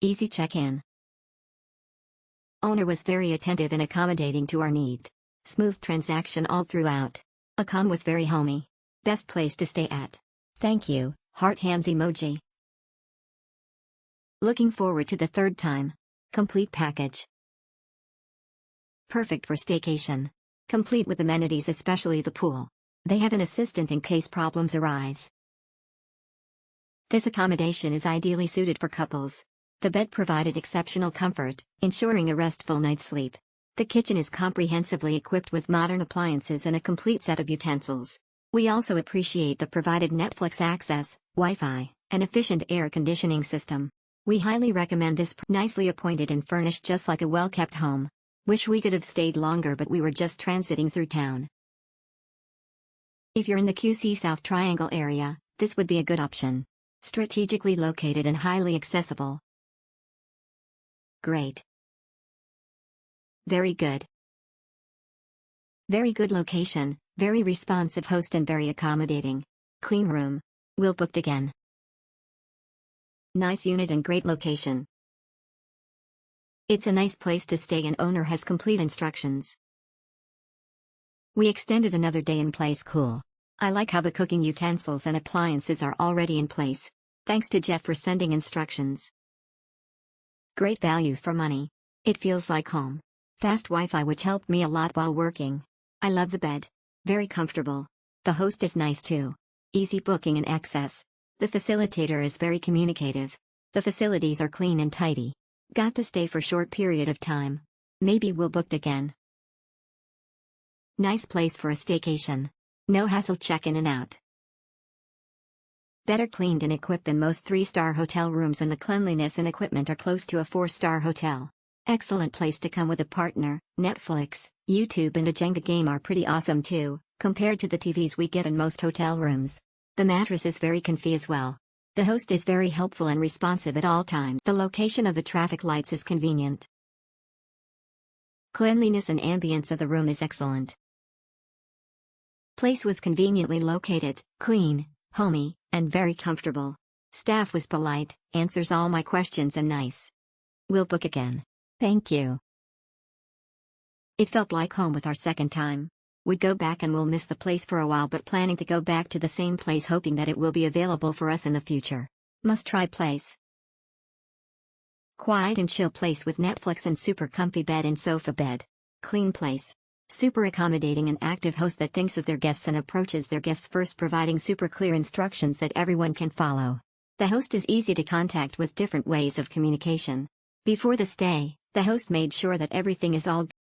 Easy check-in. Owner was very attentive and accommodating to our needs. Smooth transaction all throughout. Accom was very homey. Best place to stay at. Thank you, heart hands emoji. Looking forward to the third time. Complete package. Perfect for staycation. Complete with amenities, especially the pool. They have an assistant in case problems arise. This accommodation is ideally suited for couples. The bed provided exceptional comfort, ensuring a restful night's sleep. The kitchen is comprehensively equipped with modern appliances and a complete set of utensils. We also appreciate the provided Netflix access, Wi-Fi, and efficient air conditioning system. We highly recommend this. Nicely appointed and furnished just like a well-kept home. Wish we could have stayed longer, but we were just transiting through town. If you're in the QC South Triangle area, this would be a good option. Strategically located and highly accessible. Great. Very good. Very good location, very responsive host and very accommodating. Clean room. We'll booked again. Nice unit and great location. It's a nice place to stay and owner has complete instructions. We extended another day in place. Cool. I like how the cooking utensils and appliances are already in place. Thanks to Jeff for sending instructions. Great value for money. It feels like home. Fast Wi-Fi which helped me a lot while working. I love the bed. Very comfortable. The host is nice too. Easy booking and access. The facilitator is very communicative. The facilities are clean and tidy. Got to stay for short period of time. Maybe we'll book again. Nice place for a staycation. No hassle check in and out. Better cleaned and equipped than most 3-star hotel rooms, and the cleanliness and equipment are close to a 4-star hotel. Excellent place to come with a partner. Netflix, YouTube and a Jenga game are pretty awesome too, compared to the TVs we get in most hotel rooms. The mattress is very comfy as well. The host is very helpful and responsive at all times. The location of the traffic lights is convenient. Cleanliness and ambience of the room is excellent. Place was conveniently located, clean, homey, and very comfortable. Staff was polite, answers all my questions and nice. We'll book again. Thank you. It felt like home with our second time. We'd go back and we'll miss the place for a while, but planning to go back to the same place hoping that it will be available for us in the future. Must try place. Quiet and chill place with Netflix and super comfy bed and sofa bed. Clean place. Super accommodating and active host that thinks of their guests and approaches their guests first, providing super clear instructions that everyone can follow. The host is easy to contact with different ways of communication. Before the stay, the host made sure that everything is all